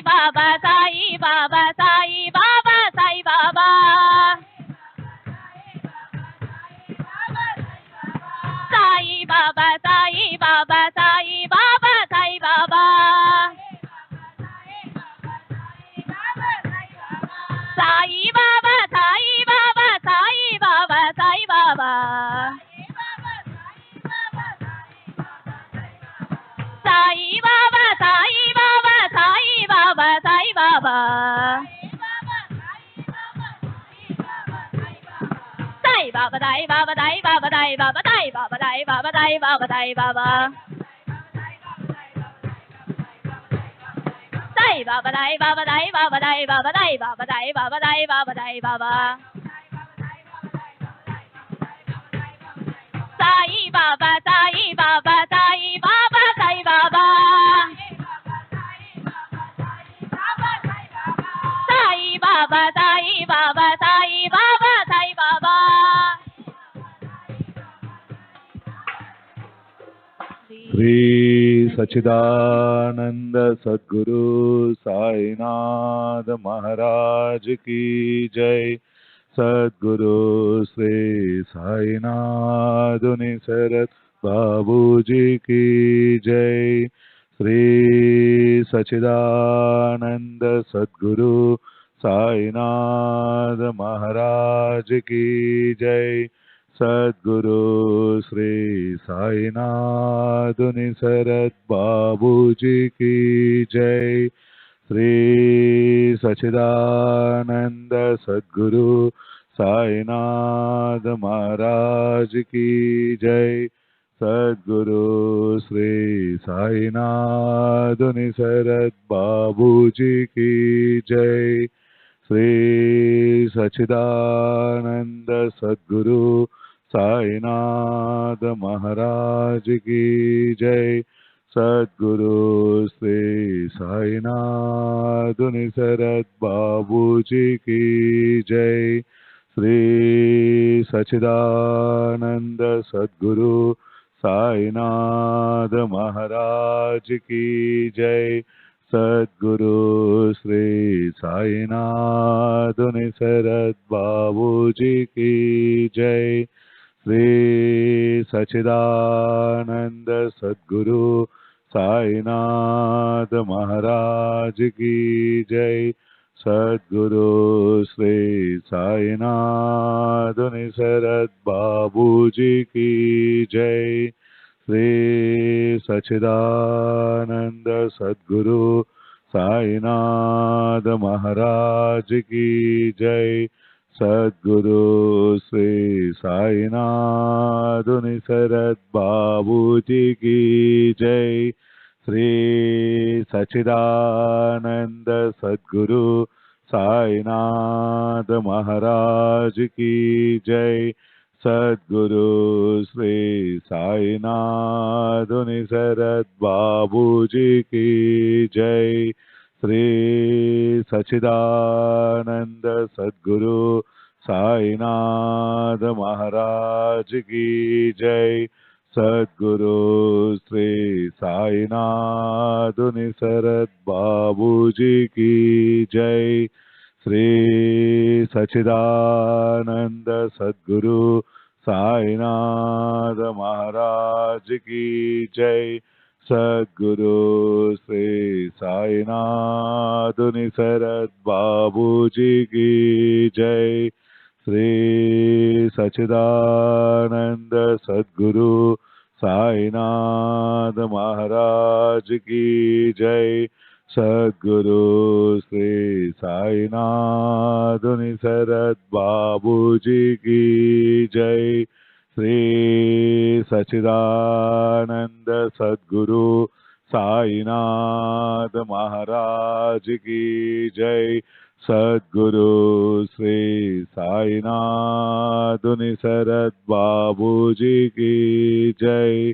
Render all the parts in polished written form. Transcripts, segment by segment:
बाबा साई बाबा साई बाबा साई बाबा साई बाबा साई बाबा साई बाबा साई बाबा साई बाबा साई बाबा साई बाबा साई बाबा साई बाबा साई बाबा साई बाबा साई बाबा साई बाबा दाई बाबा दाई बाबा दाई बाबा दाई बाबा दाई बाबा दाई बाबा दाई बाबा दाई बाबा दाई बाबा दाई बाबा दाई बाबा दाई बाबा दाई बाबा दाई बाबा दाई बाबा साई बाबा साई बाबा साई बाबा साई बाबा साई बाबा साई बाबा साई बाबा साई बाबा श्री सच्चिदानंद सद्गुरु साईनाथ महाराज की जय। सद्गुरु श्री साईनाथ निसरत बाबू जी की जय। श्री सच्चिदानंद सद्गुरु साईनाथ महाराज की जय। सद्गुरु श्री साईनाथ निसरत बाबू जी की जय। श्री सच्चिदानंद सद्गुरु साईनाथ महाराज की जय। सद्गुरु श्री साईनाथ निसरत बाबू जी की जय। श्री सच्चिदानंद सद्गुरु साईनाथ महाराज की जय। सद्गुरु श्री साईनाथ निसरत बाबू जी की जय। श्री सच्चिदानंद सद्गुरु साईनाथ महाराज की जय। सद्गुरु श्री साईनाथ निसरत बाबू जी की जय। श्री सच्चिदानंद सद्गुरु साईनाथ महाराज की जय। सद्गुरु श्री साईनाथ निसरत बाबू जी की जय। श्री सच्चिदानंद सद्गुरु साईनाथ महाराज की जय। सद्गुरु श्री साईनाथ निसरत बाबू जी की जय। श्री सच्चिदानंद सद्गुरु साईनाथ महाराज की जय। सद्गुरु श्री साईनाथ निसरत बाबू जी की जय। श्री सच्चिदानंद सद्गुरु साईनाथ महाराज की जय। सद्गुरु श्री साईनाथ निसरत बाबू जी की जय। श्री सच्चिदानंद सद्गुरु साईनाथ महाराज की जय। सद्गुरु श्री साईनाथ निसरत बाबू जी की जय। श्री सच्चिदानंद सद्गुरु साईनाथ महाराज की जय। सद्गुरु श्री साईनाथ निसरत बाबू जी की जय। श्री सच्चिदानंद सद्गुरु साईनाथ महाराज की जय। सद्गुरु श्री साईनाथ निसरत बाबू जी की जय।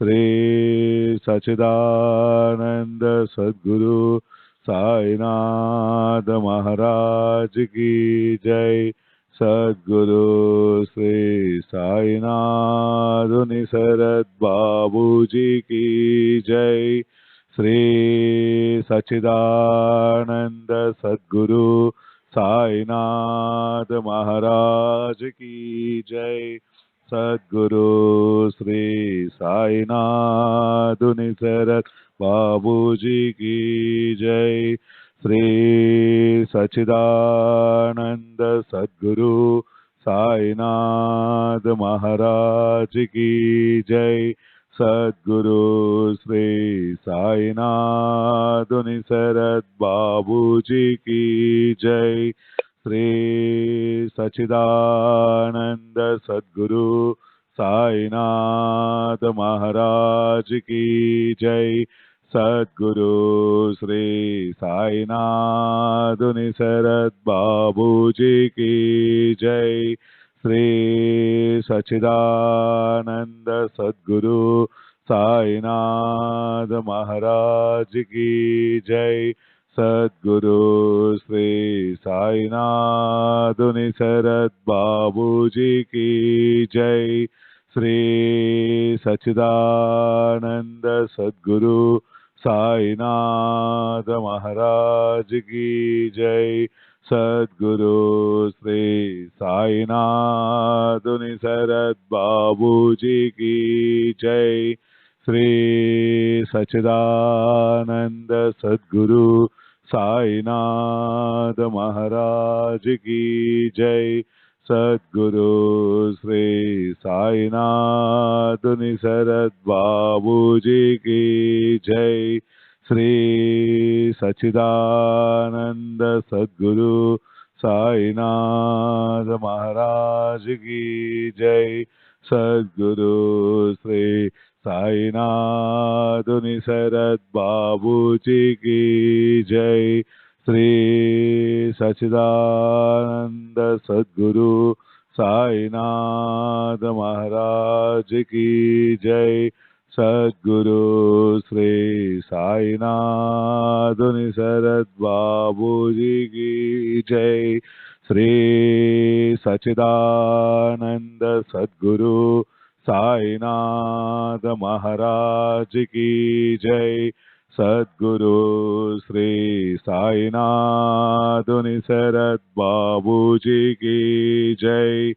श्री सच्चिदानंद सद्गुरु साईनाथ महाराज की जय। सद्गुरु श्री साईनाथ निसरत बाबू जी की जय। श्री सच्चिदानंद सद्गुरु साईनाथ महाराज की जय। सद्गुरु श्री साईनाथ निसरत बाबू जी की जय। श्री सच्चिदानंद सद्गुरु साईनाथ महाराज की जय। सद्गुरु श्री साईनाथ निसरत बाबू जी की जय। श्री सच्चिदानंद सद्गुरु साईनाथ महाराज की जय। सद्गुरु श्री साईनाथ निसरत बाबू जी की जय। श्री सच्चिदानंद सद्गुरु साईनाथ महाराज की जय। सद्गुरु श्री साईनाथ निसरत बाबू जी की जय। श्री सच्चिदानंद सद्गुरु साईनाथ महाराज की जय। सद्गुरु श्री साईनाथ निसरत बाबू जी की जय। श्री सच्चिदानंद सद्गुरु साईनाथ महाराज की जय। सद्गुरु श्री साईनाथ निसरत बाबू जी की जय। श्री सच्चिदानंद सद्गुरु साईनाथ महाराज की जय। सद्गुरु श्री साईनाथ निसरत बाबू जी की जय। श्री सच्चिदानंद सद्गुरु साईनाथ महाराज की जय। सद्गुरु श्री साईनाथ निसरत बाबू जी की जय। श्री सच्चिदानंद सद्गुरु साईनाथ महाराज की जय। सद्गुरु श्री साईनाथ निसरत बाबू जी की जय।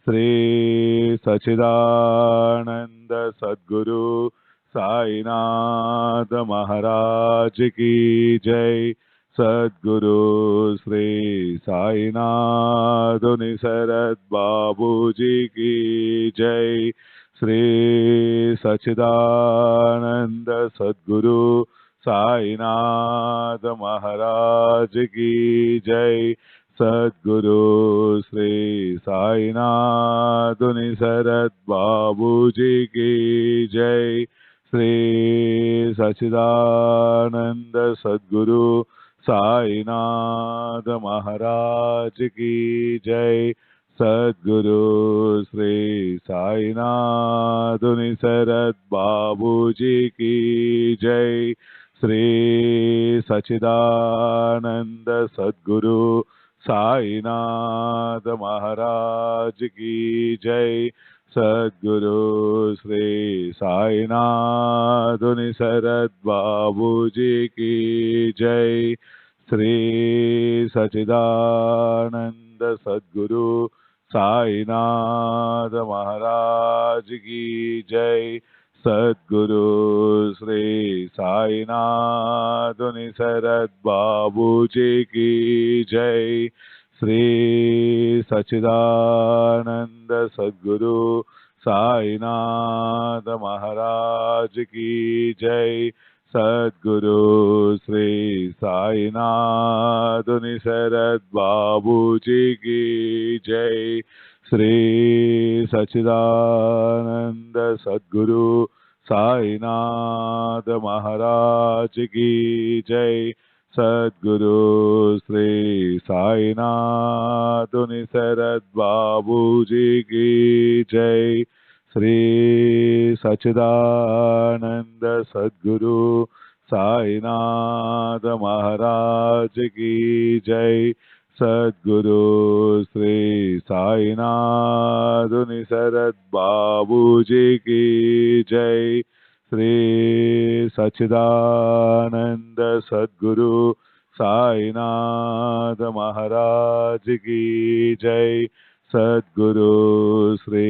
श्री सच्चिदानंद सद्गुरु साईनाथ महाराज की जय। सद्गुरु श्री साईनाथ निसरत बाबू जी की जय। श्री सच्चिदानंद सद्गुरु साईनाथ महाराज की जय। सद्गुरु श्री साईनाथ निसरत बाबू जी की जय। श्री सच्चिदानंद सद्गुरु साईनाथ महाराज की जय। सद्गुरु श्री साईनाथ निसरत बाबू जी की जय। श्री सच्चिदानंद सद्गुरु साईनाथ महाराज की जय। सद्गुरु श्री साईनाथ निसरत बाबू जी की जय। श्री सच्चिदानंद सद्गुरु साईनाथ महाराज की जय। सद्गुरु श्री साईनाथ निसरत बाबू जी की जय। श्री सच्चिदानंद सद्गुरु साईनाथ महाराज की जय। सद्गुरु श्री साईनाथ निसरत बाबू जी की जय। श्री सच्चिदानंद सद्गुरु साईनाथ महाराज की जय। सद्गुरु श्री साईनाथ निसरत बाबू जी की जय। श्री सच्चिदानंद सद्गुरु साईनाथ महाराज की जय। सद्गुरु श्री साईनाथ निसरत बाबू जी की जय। శ్రీ సచ్చిదానంద సద్గురు సాయినాథ మహారాజ్ की जय। सद्गुरु श्री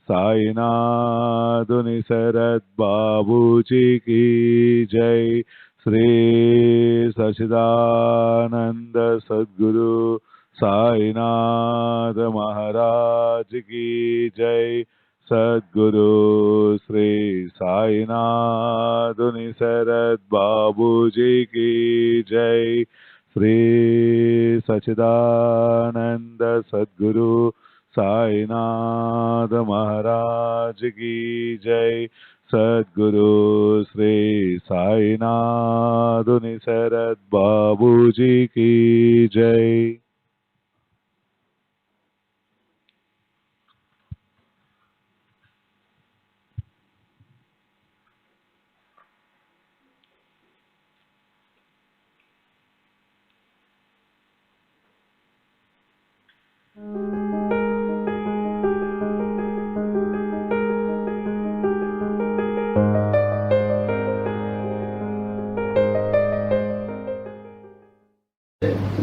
साईनाथ निसरद बाबू जी की जय। श्री सच्चिदानंद सद्गुरु साईनाथ महाराज की जय। सद्गुरु श्री साईनाथ निसरद बाबू जी की जय। श्री सच्चिदानंद सद्गुरु साईनाथ महाराज की जय। सद्गुरु श्री साईनाथ निसरद बाबू जी की जय।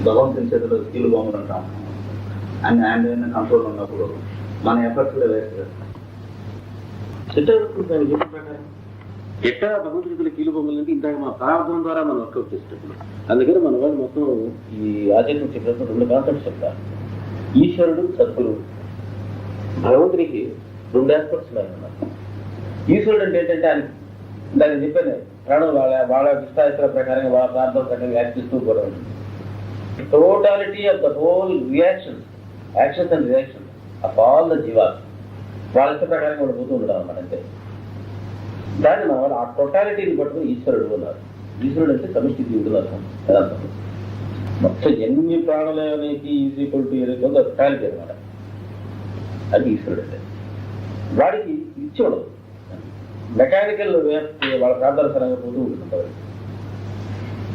భగవంతుని చేతిలో స్కిల్ బొమ్మలు అంటాం. ఆయన హ్యాండ్ కంట్రోల్ ఉన్నప్పుడు మన ఎఫర్ట్స్ కూడా వేస్ట్ చేస్తాం. ఎట్టా భగవంతుడి చేతిలో కీలు బొమ్మలు అంటే ఇంత మన ప్రారంభం ద్వారా మనం వర్కౌట్ చేసేటప్పుడు అందుకని మన వాళ్ళు మొత్తం ఈ ఆధ్యాత్మిక చెప్పినప్పుడు 2 కాన్సెప్ట్స్ చెప్తారు. ఈశ్వరుడు, సద్గురువు. భగవంతుడికి 2 ఆస్పెక్ట్స్ ఉన్నాయి. ఈశ్వరుడు అంటే ఏంటంటే ఆయన దాన్ని చెప్పాను, ప్రాణం వాళ్ళ ఇష్టాయితల ప్రకారంగా వాళ్ళ ప్రార్థన ప్రకారంగా యాక్ట్ చేస్తూ కూడా ఉంటుంది. Totality of the whole reactions, actions and reactions of all the jivas వాళ్ళ ఇష్ట ప్రకారంగా వాళ్ళు పోతూ ఉండడం అన్నమాట. అంటే దాన్ని మన వాళ్ళు ఆ టోటాలిటీని పట్టుకుని ఈశ్వరుడు ఉన్నారు. ఈశ్వరుడు అంటే సమిష్టి జీవుడు అర్థం. అదంతా మొత్తం ఎన్ని ప్రాణులకి టోటాలిటీ అనమాట. అది ఈశ్వరుడు అంటే వాడికి ఇచ్చి ఉండదు. మెకానికల్ వాళ్ళ ప్రార్థనసరంగా పోతూ ఉంటుంటారు.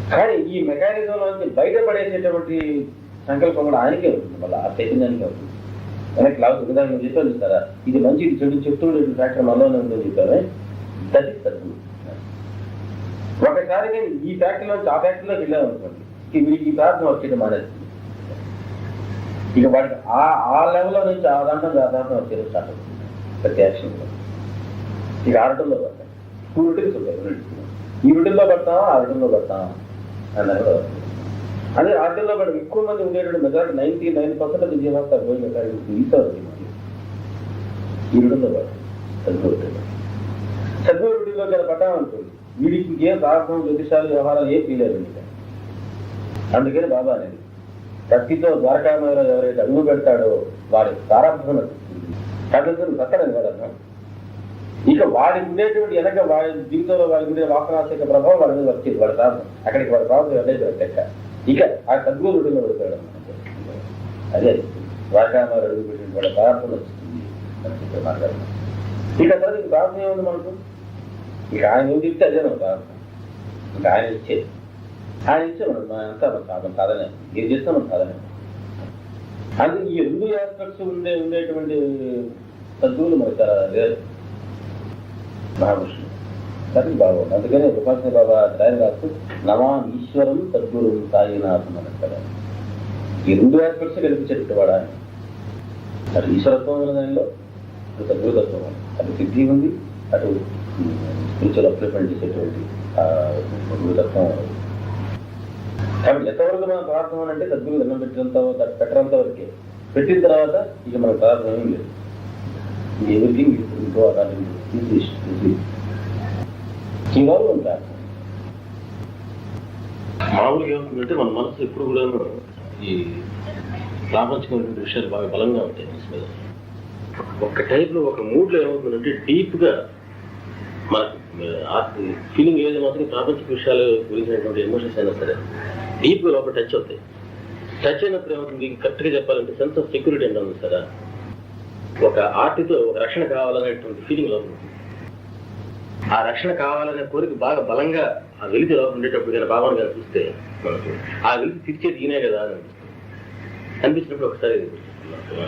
కానీ ఈ మెకానిజంలో నుంచి బయటపడేసేటువంటి సంకల్పం కూడా ఆయనకే ఉంటుంది. మళ్ళీ ఆ చైతన్యానికే ఉంటుంది. మనకి క్లాస్ ఉదాహరణ చెప్పాను చూస్తారా, ఇది మంచి ఇది చెడు చెప్తూ ఫ్యాక్టర్ మనలోనే ఉందని చెప్పామే. That is Sadhguru. ఒకసారి నేను ఈ ఫ్యాక్టరీ నుంచి ఆ ఫ్యాక్టరీలోకి వెళ్ళాను అనుకోండి, వీడికి ఈ ప్రార్థన వచ్చేది మానేది. ఇక వాడికి ఆ లెవెల్లో నుంచి ఆ దాంట్లో వచ్చేది స్టార్ట్ అవుతుంది ప్రతి యాక్షన్లో. ఇక ఆ రూటంలో పడతాయి. 2 రూటీన్స్ ఉంటాయి. ఈ రూటీన్లో పడతామా ఆ రూటీన్లో పడతామా అన్నారు. అదే ఆటల్లో కూడా ఎక్కువ మంది ఉండేటువంటి మెజారిటీ 99% విజయవాడ ఈశ్వరుడు ఈ రూటీన్లో పడతాం. సద్గురు రూటీన్లో కదా పట్టామనుకోండి, వీడికి ఏం ప్రార్థన జ్యోతిషాలు వ్యవహారాలు ఏం ఫీలేదు. అందుకని బాబా అనేది భక్తితో ద్వారకామలో ఎవరైతే అడుగు పెడతాడో వాడి ప్రారంభం తగ్గుతుంది పక్కన కదన్నా. ఇక వాడికి ఉండేటువంటి వెనక వాడి జీవితంలో వాడికి ఉండే వాసనాశక ప్రభావం వాడి మీద వచ్చేది. వాడి ప్రాంతం అక్కడికి వాడి ప్రాంతం వెళ్ళేది లెక్క. ఇక ఆ సద్గురు రూఢిలో పడిపోయాడు అన్నమాట. అదే ద్వారకామలో అడుగు పెట్టిన వాడి ప్రారంభం వచ్చింది మాట్లాడుతున్నాం. ఇక తర్వాత ఇంక ప్రార్థన ఏముంది మనకు? ఇక ఆయన ఏం చెప్తే అదే మన ప్రార్థన. ఇంకా ఆయన ఇచ్చేది. ఆయన ఇచ్చే మనం అంతా మన సాధనే. ఏం చేస్తే మనం సాధనే. అందుకే ఈ 2 ఆస్పెక్ట్స్ ఉండేటువంటి సద్గురులు మనకు చాలా లేరు. మహావిష్ణువు అది బాగుంది. అందుకనే ఉపాసన బాబా ఆయన రాస్తూ నమాం ఈశ్వరం సద్గురు సాయినాథం అని అంటారు. ఈ 2 ఆస్పెక్ట్స్ కనిపించేటట్టు వాడు ఆయన. అటు ఈశ్వరత్వం ఉన్న దానిలో సద్గురుతత్వం ఉంది. అటు సిద్ధి ఉంది, అటు స్పిరిచువల్ అప్లిమెంట్ చేసేటువంటి గురుతత్వం. కాబట్టి ఎంతవరకు మనం ప్రార్థన అంటే సద్గురు దండం పెట్టినంత వరకే. పెట్టిన తర్వాత ఇక మన ప్రార్థన ఏం లేదు. ఎవ్రీథింగ్ ఇవాళ ఉంటారు. మామూలుగా ఏమవుతుందంటే మన మనసు ఎప్పుడు కూడా ఈ ప్రాపంచికమైనటువంటి విషయాలు బాగా బలంగా ఉంటాయి మనసు మీద. ఒక టైప్లో ఒక మూడ్లో ఏమవుతుందంటే డీప్గా మనకు ఫీలింగ్ ఏదైతే మాత్రం ప్రాపంచిక విషయాలు గురించినటువంటి ఎమోషన్స్ అయినా సరే డీప్గా లోపల టచ్ అవుతాయి. టచ్ అయినప్పుడు ఏమవుతుంది, కరెక్ట్గా చెప్పాలంటే సెన్స్ ఆఫ్ సెక్యూరిటీ అంటే ఉంది సార్. ఒక ఆర్టితో ఒక రక్షణ కావాలనేటువంటి ఫీలింగ్ లోపల ఉంటుంది. ఆ రక్షణ కావాలనే కోరిక బాగా బలంగా ఆ వెలితి లోపల ఉండేటప్పుడు కానీ భావన గారు చూస్తే మనకు ఆ వెలితి తీర్చేది ఈయనే కదా అని అనిపించినప్పుడు ఒకసారి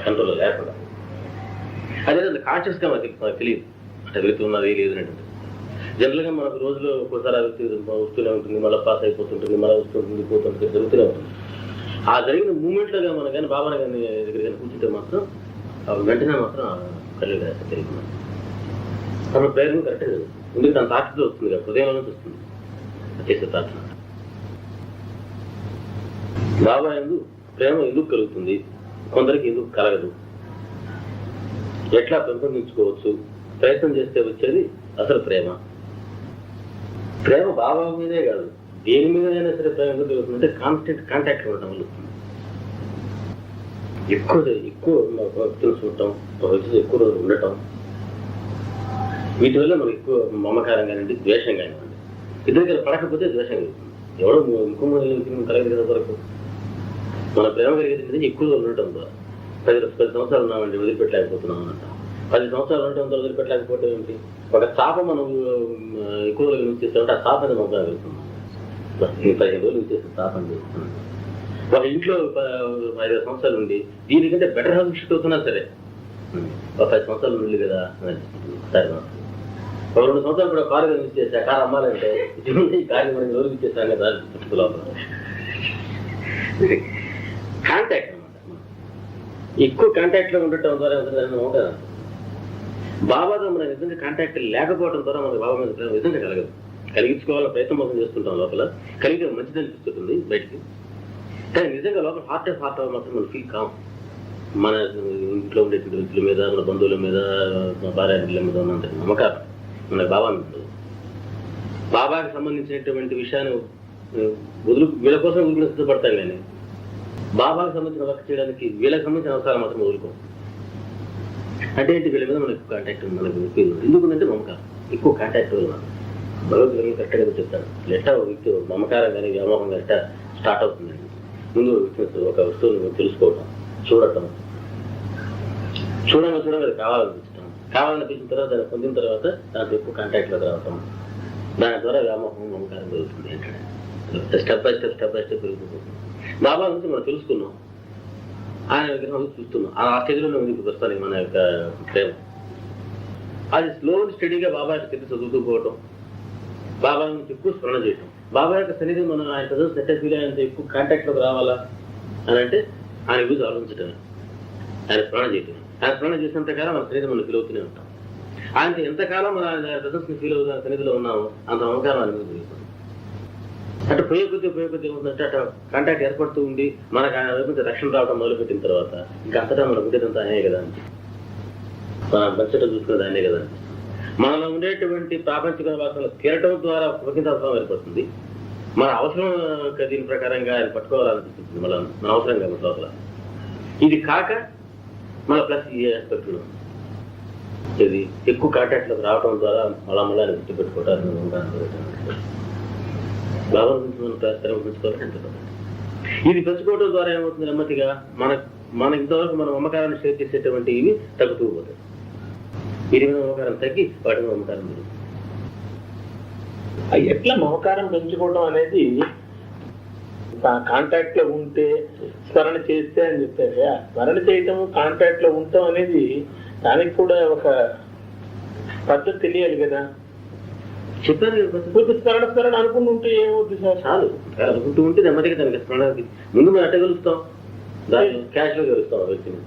కంట్రోల్లో లేకుండా అదే కాన్షియస్గా మనకి తెలియదు అంటే వెలుతున్నది లేదు అనేటువంటి. జనరల్ గా మనకు రోజులో ఒక్కోసారి ఆ వ్యక్తి వస్తూనే ఉంటుంది, మళ్ళీ పాస్ అయిపోతుంటుంది, మళ్ళీ వస్తుంటుంది, పోతుంటుంది, జరుగుతూనే ఉంటుంది. ఆ జరిగిన మూమెంట్ లో మనం కానీ బాబా కానీ దగ్గర కానీ కూర్చుంటే మాత్రం వెంటనే మాత్రం కళ్ళు తెలియదు. తన ప్రేరణ కరెక్టే కదా, ఎందుకు తన తాటితో వస్తుంది కదా, హృదయంలో నుంచి వస్తుంది చేసే ప్రార్థన. బాబా ఎందుకు ప్రేమ ఎందుకు కలుగుతుంది, కొందరికి ఎందుకు కలగదు, ఎట్లా పెంపొందించుకోవచ్చు, ప్రయత్నం చేస్తే వచ్చేది అసలు ప్రేమ. ప్రేమ బాబా మీదే కాదు, దేని మీదైనా సరే ప్రేమ ఎందుకు కలుగుతుందంటే కాన్స్టెంట్ కాంటాక్ట్ ఉండటం వల్ల. ఎక్కువ వ్యక్తులు చూడటం, వ్యక్తులు ఎక్కువ రోజులు ఉండటం, వీటి వల్ల మనకి ఎక్కువ మమకారం కానివ్వండి, ద్వేషం కానివ్వండి. ఇద్దరికి పడకపోతే ద్వేషం కలుగుతుంది. ఎవడో ఇంకో కలగదు కదా వరకు. మన ప్రేమ కలిగేది ఎక్కువ రోజులు ఉండటం ద్వారా. 10 సంవత్సరాలు ఉన్నామండి వదిలిపెట్టలేకపోతున్నాం అంటాం. 10 సంవత్సరాలు ఉండటం ద్వారా వదిలిపెట్టలేకపోతే ఏంటి, ఒక చాప మనం ఎక్కువ రోజులు యూజ్ చేస్తామంటే ఆ చాప అనేది మమకారం కలుగుతుంది. 15 రోజులు యూజ్ చేస్తే చాప అని చేస్తున్నాం. ఒక ఇంట్లో 5 సంవత్సరాలు ఉండి దీనికంటే బెటర్ హౌస్ షిఫ్ట్ అవుతున్నా సరే ఒక 10 సంవత్సరాలు ఉండి కదా సరే. ఒక 2 సంవత్సరాలు కూడా కారు యూజ్ చేస్తే కారు అమ్మాలంటే కారు మనం రోజు యూజ్ చేస్తాం కదా లోపల. కాంటాక్ట్ అనమాట, ఎక్కువ కాంటాక్ట్ లో ఉండటం ద్వారా ఉంటుంది. బాబాతో మన నిజంగా కాంటాక్ట్ లేకపోవడం ద్వారా మనకి బాబా మీద ప్రేమ నిజంగా కలగదు. కలిగించుకోవాలని ప్రయత్నం మనం చేస్తుంటాం, లోపల కలిగితే మంచిది అనిపిస్తుంది బయటికి. కానీ నిజంగా లోపల హార్ట్ మాత్రం మనం ఫీల్ కాం. మన ఇంట్లో ఉండేటువంటి వ్యక్తుల మీద, మన బంధువుల మీద, మన భార్య బిడ్డల మీద ఉన్నంత నమ్మకాలు మనకు బాబా మీద. బాబాకి సంబంధించినటువంటి విషయాన్ని వీళ్ళ కోసం వదిలిన సిద్ధపడతాం, కానీ బాబాకి సంబంధించిన వర్క్ చేయడానికి వీళ్ళకి సంబంధించిన అవసరాలు మాత్రం వదులుకోం. అంటే ఏంటి, వీళ్ళ మీద మనకు కాంటాక్ట్ మనకు ఎందుకుందంటే మమకారం, ఎక్కువ కాంటాక్ట్ వల్ల. భగవద్గీత కరెక్ట్గా చెప్తాను, ఎట్టా వ్యక్తి మమకారం కానీ వ్యామోహం కానీ ఎట్టా స్టార్ట్ అవుతుందండి. ముందు ఒక వస్తువుని తెలుసుకోవటం, చూడటం, చూడగా కావాలనిపించడం, కావాలనిపించిన తర్వాత దాన్ని పొందిన తర్వాత దాంతో ఎక్కువ కాంటాక్ట్లోకి రావటం, దాని ద్వారా వ్యామోహం మమకారం జరుగుతుంది. అంటే స్టెప్ బై స్టెప్ పెరుగుతుంది. బాబా నుంచి మనం తెలుసుకున్నాం, ఆయన విగ్రహం చూస్తున్నాం, ఆ స్టేజ్లో ముందుకు వస్తాను మన యొక్క ప్రేమ. అది స్లో స్టడీగా బాబా యొక్క స్థితి చదువుతూ పోవటం, బాబా నుంచి ఎక్కువ స్మరణ చేయటం, బాబా యొక్క సన్నిధి మనం ఆయన చదువు సెట్ ఫీల్ అయ్యేంత ఎక్కువ కాంటాక్ట్లోకి రావాలా అని అంటే ఆయన గురించి ఆలోచించటమే, ఆయన స్మరణ చేయటం. ఆయన స్మరణ చేసినంతకాలం మన సన్నిధి మనం ఫీల్ అవుతూనే ఉంటాం. ఆయనతో ఎంతకాలం మన ప్రదర్శన ఫీల్ అవుతున్న సన్నిధిలో ఉన్నామో అంత మమకారం ఆయన మీద జరుగుతుంది. అంటే పోయే కొద్ది ఏమవుతుందంటే అట్లా కాంటాక్ట్ ఏర్పడుతూ ఉండి మనకు ఆయన వైపు రక్షణ రావడం మొదలుపెట్టిన తర్వాత ఇంకా అంతటా మనం ఉండేదంతా ఆయనే కదా అని, మన బడ్జెట్ చూసుకునేది ఆయనే కదా అని, మనలో ఉండేటువంటి ప్రాపంచిక వాసనలు తీరటం ద్వారా ఒకంత అవసరం ఏర్పడుతుంది. మన అవసరం దీని ప్రకారంగా ఆయన పట్టుకోవాలనిపిస్తుంది, మన అవసరంగా మన లోపల. ఇది కాక మన ప్లస్ ఈ ఆస్పెక్ట్లో ఇది ఎక్కువ కాంటాక్ట్లోకి రావడం ద్వారా మళ్ళీ ఆయన గుర్తుపెట్టుకోవటానికి బాబా గురించి మనం పెంచుకోవాలని అంటున్నాం. ఇది పెంచుకోవడం ద్వారా ఏమవుతుంది, నెమ్మదిగా మన ఇంతవరకు మన మమకారాన్ని షేర్ చేసేటువంటి ఇవి తగ్గుతూ పోతాయి. వీరి మీద మమకారం తగ్గి వాటి మీద మమకారం పెరుగుతుంది. ఎట్లా మమకారం పెంచుకోవడం అనేది కాంటాక్ట్ లో ఉంటే స్మరణ చేస్తే అని చెప్పారు. స్మరణ చేయటం, కాంటాక్ట్ లో ఉండటం అనేది దానికి కూడా ఒక పద్ధతి తెలియాలి కదా. చెప్పాను స్మరణ అనుకుంటూ ఉంటే ఏమవుతుంది సార్? చాలు అనుకుంటూ ఉంటే నెమ్మదిగా దానికి స్మరణకి ముందు మనం అట్ట కలుస్తాం, దాన్ని క్యాష్ లో కలుస్తాం ఆ వ్యక్తిని.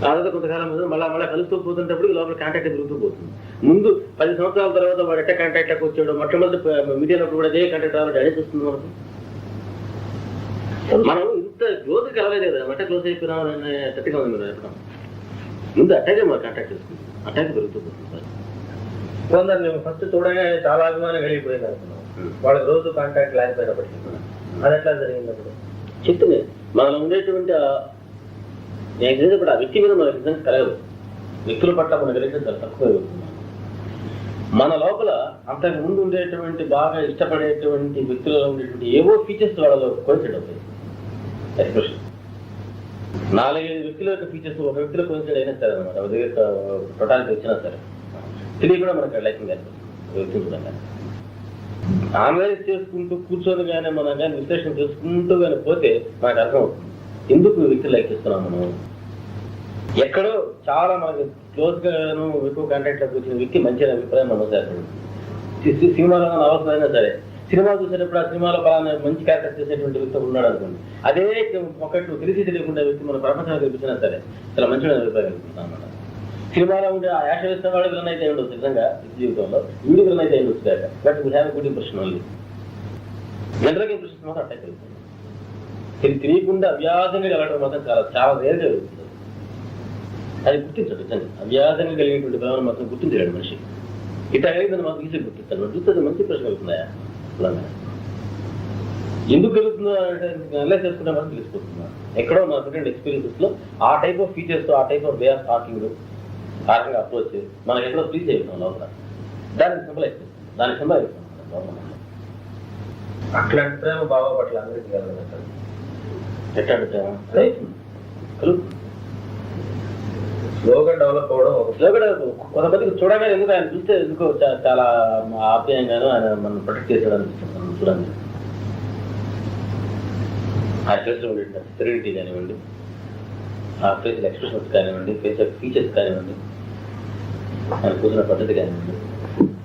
తర్వాత కొంతకాలం మీద మళ్ళీ కలుస్తూ పోతున్నప్పుడు లోపల కాంటాక్ట్ పెరుగుతూ పోతుంది. ముందు 10 సంవత్సరాల తర్వాత వాడు ఎట్ట కాంటాక్ట్ లోకి వచ్చాడు, మొట్టమొదటి మీడియాలో కూడా అదే కాంటాక్ట్ రావాలంటే అదే చూస్తుంది మనకు. మనం ఇంత క్లోజ్ కలలేదు కదా, మట్ట క్లోజ్ అయిపోయినామని తట్టిగా ఉంది మీరు చెప్పడం. ముందు అట్టాగే మనం కాంటాక్ట్ చేసుకుంటాం, అట్టాగే పెరుగుతూ పోతుంది సార్. కొందరు నేను ఫస్ట్ చూడగానే చాలా అభిమానం కలిగిపోయింది అనుకున్నాం, వాళ్ళకి రోజు కాంటాక్ట్ లేకపోయినప్పటికీ. అది ఎట్లా జరిగినప్పుడు చెప్తుంది మనలో ఉండేటువంటి నేను చేసేప్పుడు ఆ వ్యక్తి మీద మనకు నిజంగా కలగదు. వ్యక్తుల పట్ల మన కలిగితే చాలా తక్కువ జరుగుతుంది. మన లోపల అంతకు ముందు ఉండేటువంటి బాగా ఇష్టపడేటువంటి వ్యక్తులలో ఉండేటువంటి ఏవో ఫీచర్స్ వాళ్ళలో కోయిన్సైడ్ అవుతాయి. ఎక్స్ప్రెషన్ 4-5 వ్యక్తుల యొక్క ఫీచర్స్ ఒక వ్యక్తిలో కోయిన్సైడ్ అయినా సరే అనమాట, ఒక దగ్గర టోటాలిటీ వచ్చినా సరే తెలియ కూడా మనకు లైఫ్ వ్యక్తులు అనలైజ్ చేసుకుంటూ కూర్చొని కానీ మనం కానీ విశ్లేషణ చేసుకుంటూ కానీ పోతే మనకు అర్థం అవుతుంది ఎందుకు వ్యక్తులు లైక్ చేస్తున్నాం. మనం ఎక్కడో చాలా మనకి క్లోజ్ గాను ఎక్కువ కాంటాక్ట్ లోకి వచ్చిన వ్యక్తి మంచి అభిప్రాయం మనోశాస్త్రం. సినిమాలో అవసరమైనా సరే సినిమా చూసేటప్పుడు ఆ సినిమాలో పలానా మంచి క్యారెక్టర్ చేసేటువంటి వ్యక్తి ఉన్నాడు అనుకోండి, అదే ఒకటి తెలిసి తెలియకుండా వ్యక్తి మన ప్రపంచంలో కనిపించినా సరే చాలా మంచి అభిప్రాయం కనిపిస్తున్నాం అన్నమాట. సినిమాలో ఉండే ఆ యాక్షన్ వేసిన వాడు విలన్ అయితే ఉండొచ్చు, నిజంగా జీవితంలో వీడి విలన్ అయితే ఉండొచ్చు కాక, but we have good impression only. General impressions మాత్రం అటాక్ అవుతుంది. తెలియకుండా అవ్యాసంగా కలగడం మాత్రం చాలా చాలా రేరుగా జరుగుతుంది. అది గుర్తించడు నిజంగా, అవ్యాసంగా కలిగినటువంటి భావన మాత్రం గుర్తించలేడు మనిషి. ఇట్లా కలిగిందని మాకు ఈజీ గుర్తిస్తాడు. చూస్తే మంచి ప్రశ్న కలుగుతున్నాయా ఎందుకు కలుగుతుందో అనలైజ్ చేసుకుంటే మనం తెలిసిపోతున్నా. ఎక్కడో మా ఫ్రెండ్ ఎక్స్పీరియన్సెస్ లో ఆ టైప్ ఆఫ్ ఫీచర్స్, ఆ type of way of talking, ఆ రకంగా అప్రోచ్ మనకి ఎక్కడో ప్లీజ్ అయిపోతాం లోపల. దానికి సింబలైజ్ చేస్తాం, దానికి సింబలైజ్ చేస్తాం. అట్లాంటి ప్రేమ బావ పట్ల అందరికీ కలగదు. ఎట్లాంటి ప్రేమ అదే కలుగుతుంది. స్లోగా డెవలప్ అవ్వడం, ఒక స్లోగా కొంతమందికి చూడగానే ఎందుకు ఆయన చూస్తే ఎందుకో చాలా ఆప్యాయంగాను ఆయన మనం ప్రొటెక్ట్ చేసాడు అనిపిస్తుంది. మనం చూడండి ఆ ఫేస్లో ఉండే సెరెనిటీ కానివ్వండి, ఆ ఫేషియల్ ఎక్స్ప్రెషన్స్ కానివ్వండి, ఫేషియల్ ఫీచర్స్ కానివ్వండి, ఆయన కూర్చున్న పద్ధతి కానివ్వండి,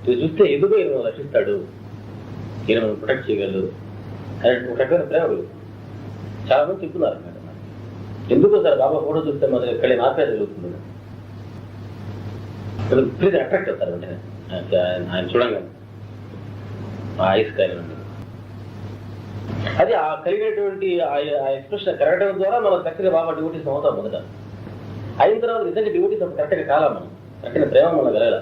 ఇది చూస్తే ఎందుకో ఈయన రక్షిస్తాడు, ఈయన మనం ప్రొటెక్ట్ చేయగలరు అని ఒక రకమైన ప్రేమ కలుగుతుంది. చాలా మంది చెప్తున్నారు అన్నమాట. ఎందుకో సార్ బాబా ఫోటో చూస్తే మనకి ఎక్కడ నాపేద జరుగుతుంది, ప్లీజ్ అట్రాక్ట్ అవుతారు వెంటనే ఆయన చూడంగానే. ఆ ఐస్ కానివ్వండి, అది ఆ కలిగినటువంటి ఆ ఎక్స్ప్రెషన్ కరెక్ట్ ద్వారా మనం చక్కగా బాబా డివోటీస్ అవుతాం. మొదట అయిన తర్వాత నిజంగా డివోటీస్ కరెక్ట్గా కాలా, మనం కరెక్ట్గా ప్రేమ మనం కలగాల.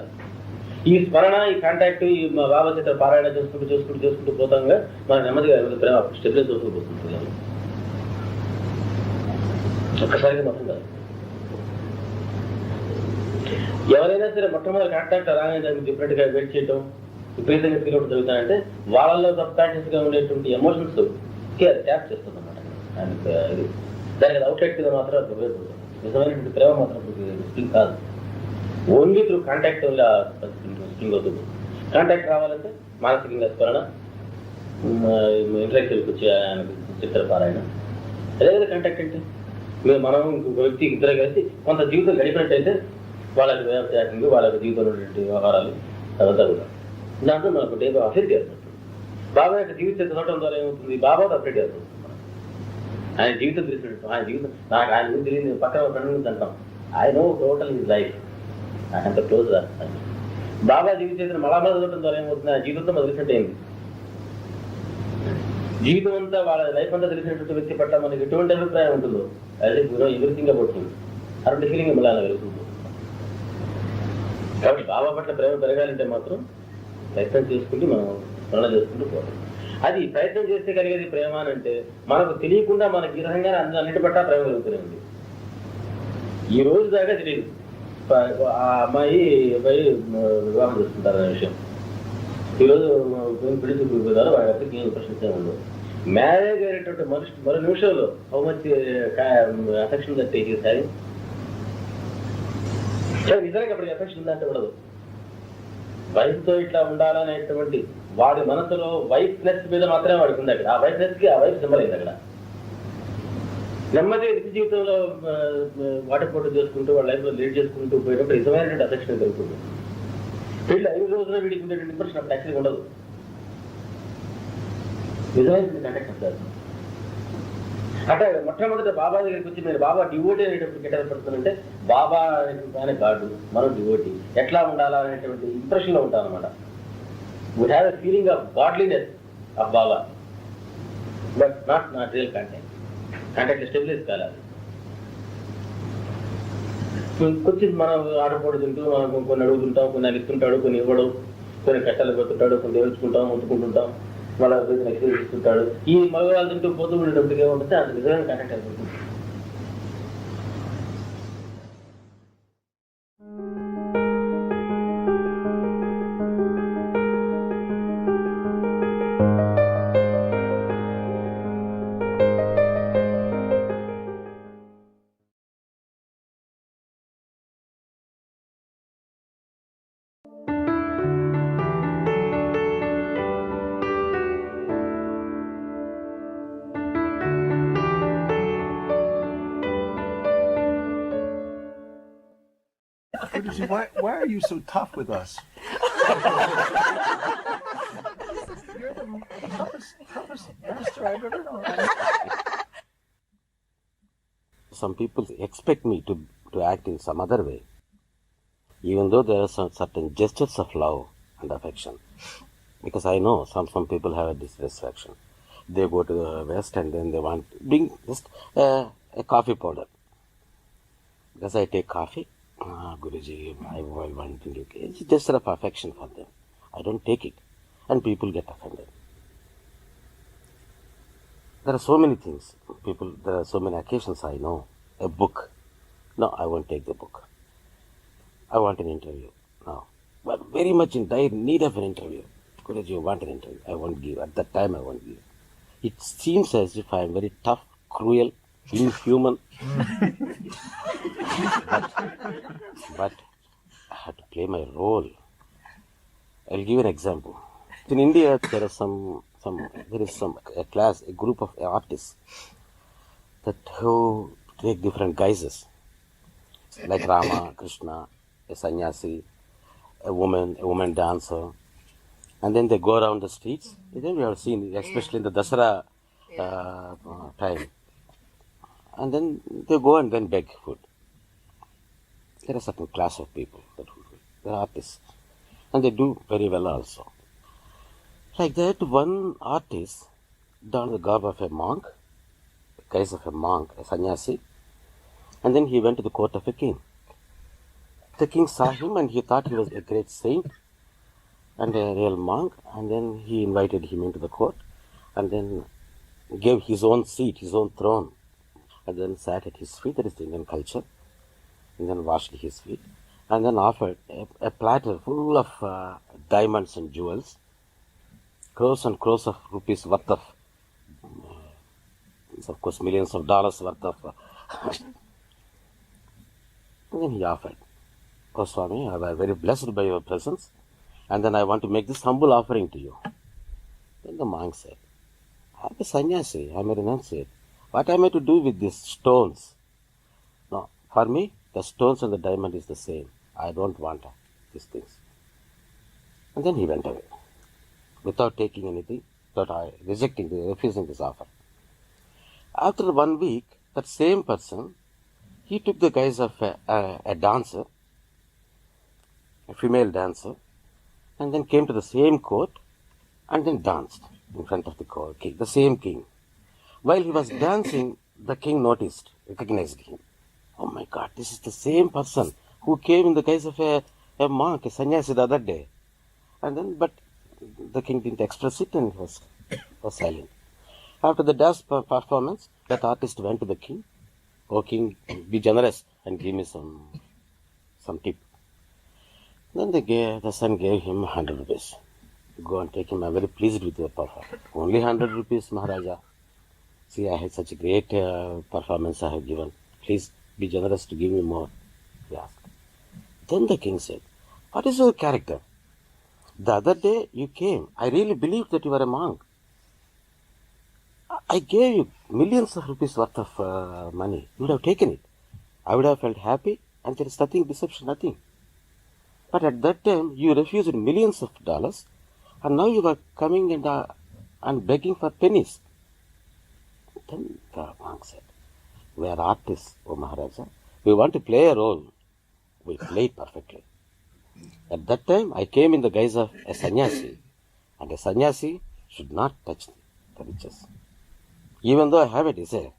ఈ స్మరణ, ఈ కాంటాక్ట్, ఈ బాబా చేత పారాయణ చేసుకుంటూ పోతాంగా మన నెమ్మదిగా ప్రేమ స్టెబిలైజ్ అవుతూ పోతుంది. ఒక్కసారిగా మొత్తం కాదు. ఎవరైనా సరే మొట్టమొదటి కాంటాక్ట్ రాగానే దానికి డిఫరెంట్ గా వెయిట్ చేయడం, విపరీతంగా ఫీల్ అవుట్ జరుగుతాయంటే వాళ్ళలో సబ్ కాన్షియస్ గా ఉండేటువంటి ఎమోషన్స్ కి అది ట్యాప్ చేస్తుంది అన్నమాట. ఇది దానికి అవుట్లెట్ గా మాత్రం ఉపయోగపడుతుంది. నిజమైనటువంటి ప్రేమ మాత్రం స్ప్రింగ్ కాదు, ఓన్లీ త్రూ కాంటాక్ట్ స్ప్రింగ్ అవుతుంది. కాంటాక్ట్ రావాలంటే మానసికంగా స్మరణ, ఇంటలెక్చువల్కి వచ్చే ఆయనకు చిత్ర పారాయణ, అదే కదా కాంటాక్ట్ అంటే. మనం ఇంకొక వ్యక్తి ఇద్దరు కలిసి కొంత జీవితం గడిపినట్టయితే వాళ్ళకి వ్యవసాయం, వాళ్ళకి జీవితంలో ఉన్నటువంటి వ్యవహారాలు అదంతా కూడా దాంట్లో మనకు డే అఫెక్ట్ చేస్తున్నట్టు. బాబా యొక్క జీవితం చదవడం ద్వారా ఏమవుతుంది, బాబాతో అఫెక్ట్ చేస్తుంది. ఆయన జీవితం తెలిసినట్టు, ఆయన జీవితం నాకు ఆయన గురించి తెలియదు, పక్కన ఫ్రెండ్ గురించి అంటాం, I know total his life, నాకంత క్లోజ్ రా. బాబా జీవితం మళ్ళా చదవడం ద్వారా ఏమవుతుంది, ఆ జీవితంతో మనకు తెలిసినట్టు ఏంది, జీవితం అంతా వాళ్ళ లైఫ్ అంతా తెలిసినటువంటి వ్యక్తి పట్ల మనకి ఎటువంటి అభిప్రాయం ఉంటుందో, అదే ఎవ్రీథింగ్ అబౌట్ హిమ్ అటువంటి ఫీలింగ్ మళ్ళీ కలుగుతుంది. కాబట్టి బాబా పట్ల ప్రేమ పెరగాలంటే మాత్రం ప్రయత్నం చేసుకుంటూ మనం స్మరణ చేసుకుంటూ పోవాలి. అది ప్రయత్నం చేస్తే కలిగేది ప్రేమ అని అంటే మనకు తెలియకుండా మనకి ఈ రకంగానే అన్నిటి పట్ల ప్రేమ కలుగుతూనే ఉంది. ఈ రోజు దాకా తెలియదు ఆ అమ్మాయి అబ్బాయి వివాహం చేసుకుంటారు అనే విషయం. ఈరోజు పిలిచిపోతారు, వాళ్ళ ఏం ప్రశ్నిస్తూ ఉండవు. మ్యారేజ్ అయినటువంటి మరో నిమిషంలో how much affection that take sorry నిజంగా అప్పటికి ఎఫెక్షన్ ఉందంటే ఉండదు. వైఫ్ తో ఇట్లా ఉండాలనేటువంటి వాడి మనసులో వైఫ్నెస్ మీద మాత్రమే వాడికి ఉంది. అక్కడ ఆ వైఫ్నెస్ కి ఆ వైఫ్ సింబల్ అయింది. అక్కడ నెమ్మది నిత్య జీవితంలో వాటర్ ఫోటో చేసుకుంటూ వాళ్ళ లైఫ్ లో లీడ్ చేసుకుంటూ పోయేటప్పుడు నిజమైనటువంటి అఫెక్షన్ కలుగుతుంది. వీళ్ళు 5 రోజుల్లో వీడికి ఉండేటువంటి ఇంప్రెషన్ అప్పుడు యాక్చువల్గా ఉండదు, నిజమైనటువంటి కంటాక్ట్ వస్తారు. అంటే మొట్టమొదటి బాబా దగ్గరికి వచ్చి మీరు బాబా డివోటీ అనేటప్పుడు ఎట్లా పడుతుందంటే బాబా అనే గాడు, మనం డివోటీ ఎట్లా ఉండాలా అనేటువంటి ఇంప్రెషన్ లో ఉంటాం అనమాట. We have a feeling of godliness of Baba, but not real contact stabilize కాలేదు. కొంచెం మనం ఆటపోటు తింటూ మనం కొన్ని అడుగుతుంటాం, కొన్ని అడుగుతుంటాడు, కొన్ని ఇవ్వడం, కొన్ని కష్టాలు పెడుతుంటాడు, కొన్ని తెలుసుకుంటాం, ఉంచుకుంటుంటాం, వాళ్ళ ఎక్స్పీరియన్స్ ఇస్తుంటాడు. ఈ మగవాళ్ళు తింటూ పోతూ ఉండేటప్పటికి ఏముంటుంది, అది నిజమైన కాంటాక్ట్ అయిపోతుంది. Guruji, why are you so tough with us? You're the toughest master I've ever known. Some people expect me to act in some other way, even though there are some certain gestures of love and affection. Because I know some people have a dissatisfaction. They go to the West and then they want bring just a coffee powder. Because I take coffee, Guruji, I want to take it. It's a gesture of affection for them. I don't take it, and people get offended. There are so many things. There are so many occasions I know. A book. No, I won't take the book. I want an interview. No. But very much in dire need of an interview. Guruji, you want an interview? I won't give. At that time, I won't give. It seems as if I am very tough, cruel, inhuman. but I have to play my role. I'll give an example. In India, there is a group of artists who take different guises, like Rama, Krishna, a sannyasi, a woman dancer, and then they go around the streets. Then we have seen, especially in the Dasara time, and then they go and then beg food. There are a certain class of people they are artists, and they do very well also. Like that, one artist donned the garb of a monk, the guise of a monk, a sannyasi, and then he went to the court of a king. The king saw him and he thought he was a great saint and a real monk, and then he invited him into the court and then gave his own seat, his own throne, and then sat at his feet. That is the Indian culture. And then washed his feet and then offered a platter full of diamonds and jewels, crores and crores of rupees worth of, course, millions of dollars worth of. And then he offered, "Oh Swami, I am very blessed by your presence, and then I want to make this humble offering to you." Then the monk said, "I am a sannyasi, I am a renunciate. What am I to do with these stones? No, for me, the stones and the diamond is the same. I don't want these things." And then he went away, without taking anything, refusing this offer. After 1 week, that same person, he took the guise of a dancer, a female dancer, and then came to the same court and then danced in front of the king, the same king. While he was dancing, the king recognized him. Oh my God, this is the same person who came in the guise of a monk, a sannyasi the other day. And then, but the king didn't express it and he was silent. After the dance performance, that artist went to the king. "Oh king, be generous and give me some tip." Then the son gave him 100 rupees. "Go and take him. I'm very pleased with your performance." "Only 100 rupees, Maharaja. See, I had such a great performance I have given. Please be generous to give me more," he asked. Then the king said, "What is your character? The other day you came. I really believed that you were a monk. I gave you millions of rupees worth of money. You would have taken it. I would have felt happy, and there is nothing, deception, nothing. But at that time, you refused millions of dollars, and now you are coming and begging for pennies." Then the monk said, "We are artists, O Maharaja. We want to play a role. We play it perfectly. At that time, I came in the guise of a sannyasi, and a sannyasi should not touch the riches. Even though I have a desire,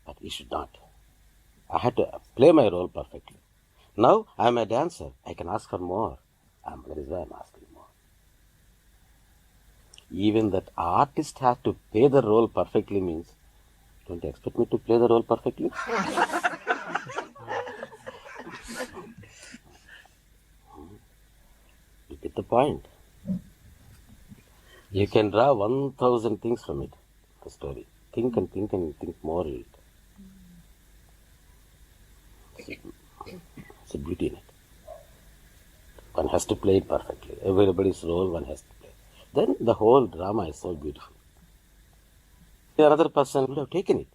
but he should not. I had to play my role perfectly. Now I am a dancer. I can ask for more. That is why I am asking more." Even that artist has to play the role perfectly means, don't you expect me to play the role perfectly? You get the point. You can draw 1,000 things from it, the story. Think and think and think more in it. It's a beauty in it. One has to play it perfectly. Everybody's role one has to play. Then the whole drama is so beautiful. The other person would have taken it.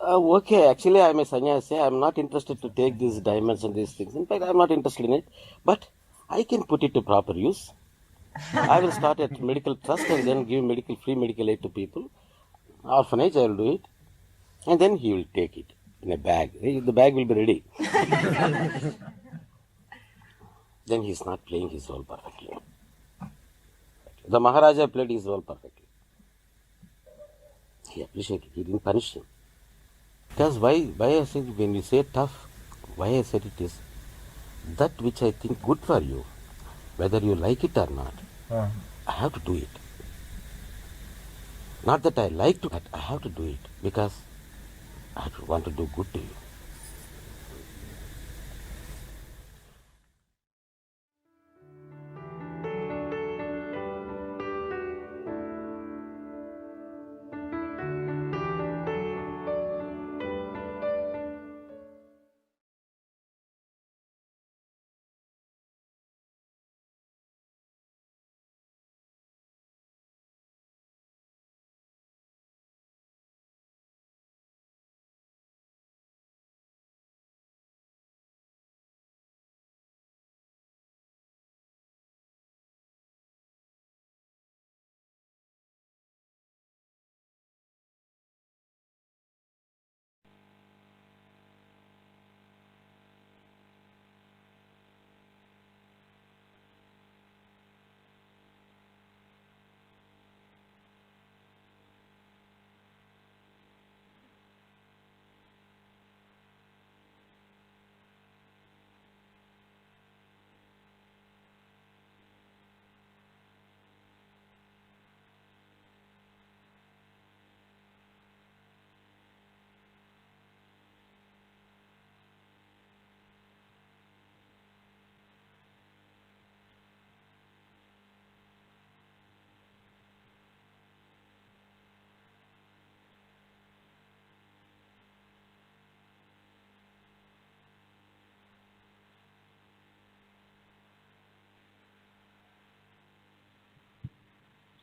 Okay, actually, I'm a sannyasi. I'm not interested to take these diamonds and these things. In fact, I'm not interested in it. But I can put it to proper use. I will start a medical trust and then give free medical aid to people. Orphanage, I will do it. And then he will take it in a bag. The bag will be ready. Then he's not playing his role perfectly. The Maharaja played his role perfectly. He appreciated it. He didn't punish him. Because why I said, when you say tough, why I said it is that which I think good for you, whether you like it or not, I have to do it. Not that I like to, but I have to do it because I want to do good to you.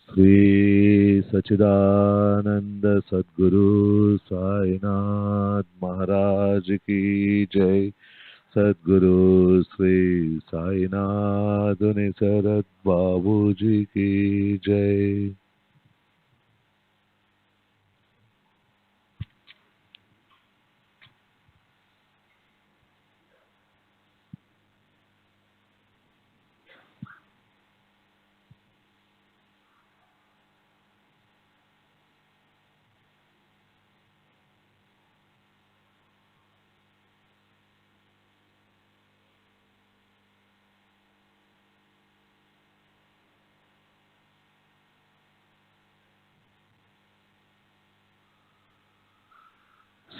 Sri Sachidananda Sadguru Sainath Maharaj Ki Jai. Sadguru Sri Sainath Nisarat Babuji Ki Jai.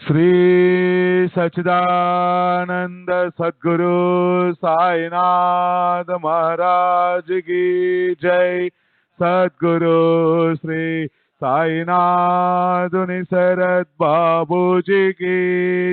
Sri Sachidananda Sadguru Sainath Maharaj Ki Jai. Sadguru Sri Sainath Nisarat Babuji Ki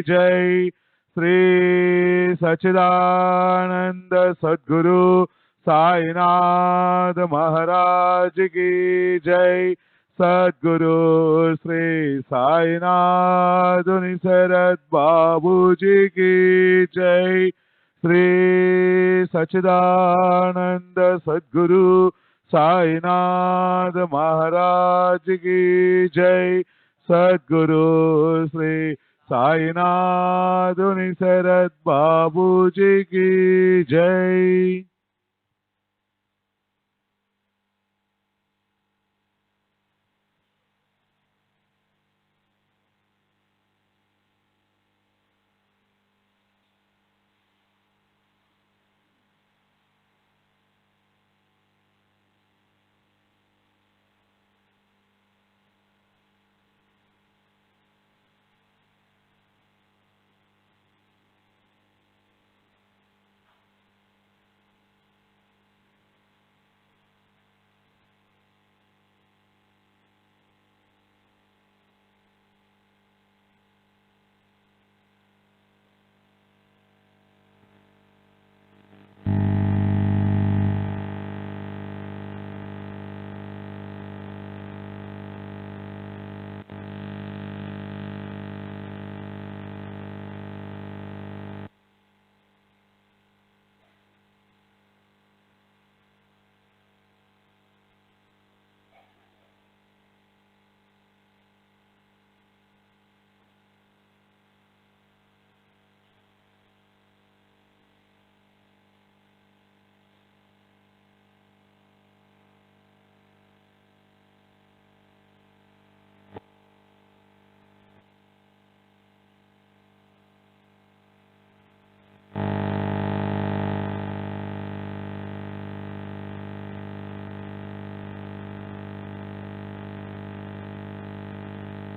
Jai. Sri Sachidananda Sadguru Sainath Maharaj Ki Jai. Sadguru Sri Sainath Nisarat Babuji Ki Jai. Sri Sachidananda Sadguru Sainath Maharaj Ki Jai. Sadguru Sri Sainath Nisarat Babuji Ki Jai.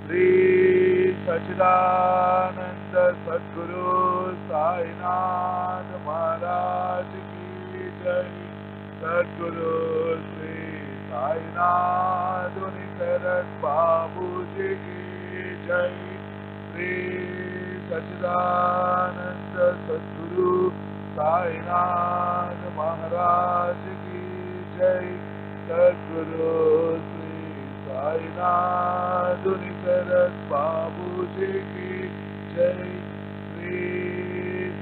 Shri सच्चिदानंद सद्गुरु साईनाथ महाराज की जय। सद्गुरु श्री साईनाथ उनिकरत बाबू जी की जय। श्री सच्चिदानंद सद्गुरु साईनाथ महाराज की जय। सद्गुरु श्री साईनाथ उनिकरत बाबू जी की जय। श्री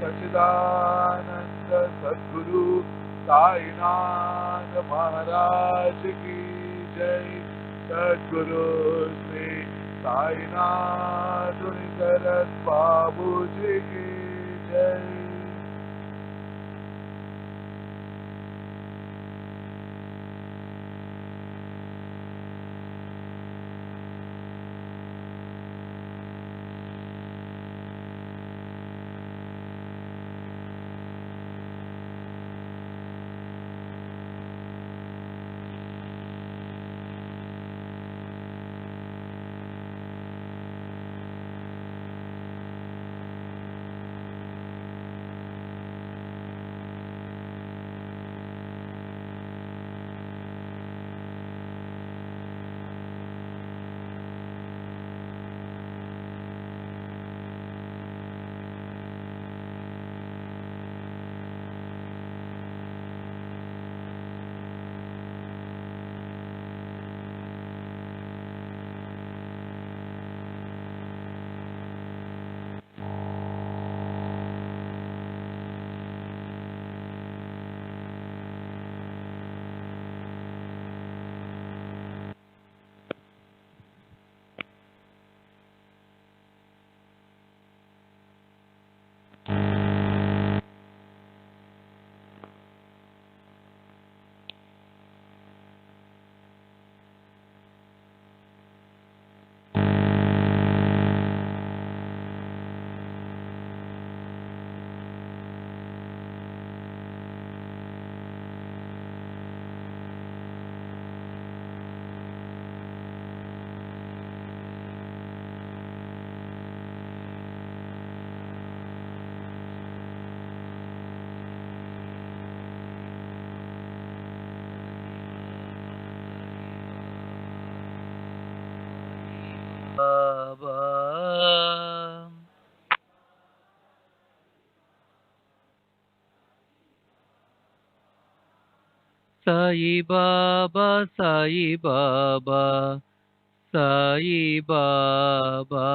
सच्चिदानंद सद्गुरु साईनाथ महाराज की जय। सद्गुरु श्री साईनाथ उनिकरत बाबू जी की जय। Baba Sai Baba Sai Baba Sai Baba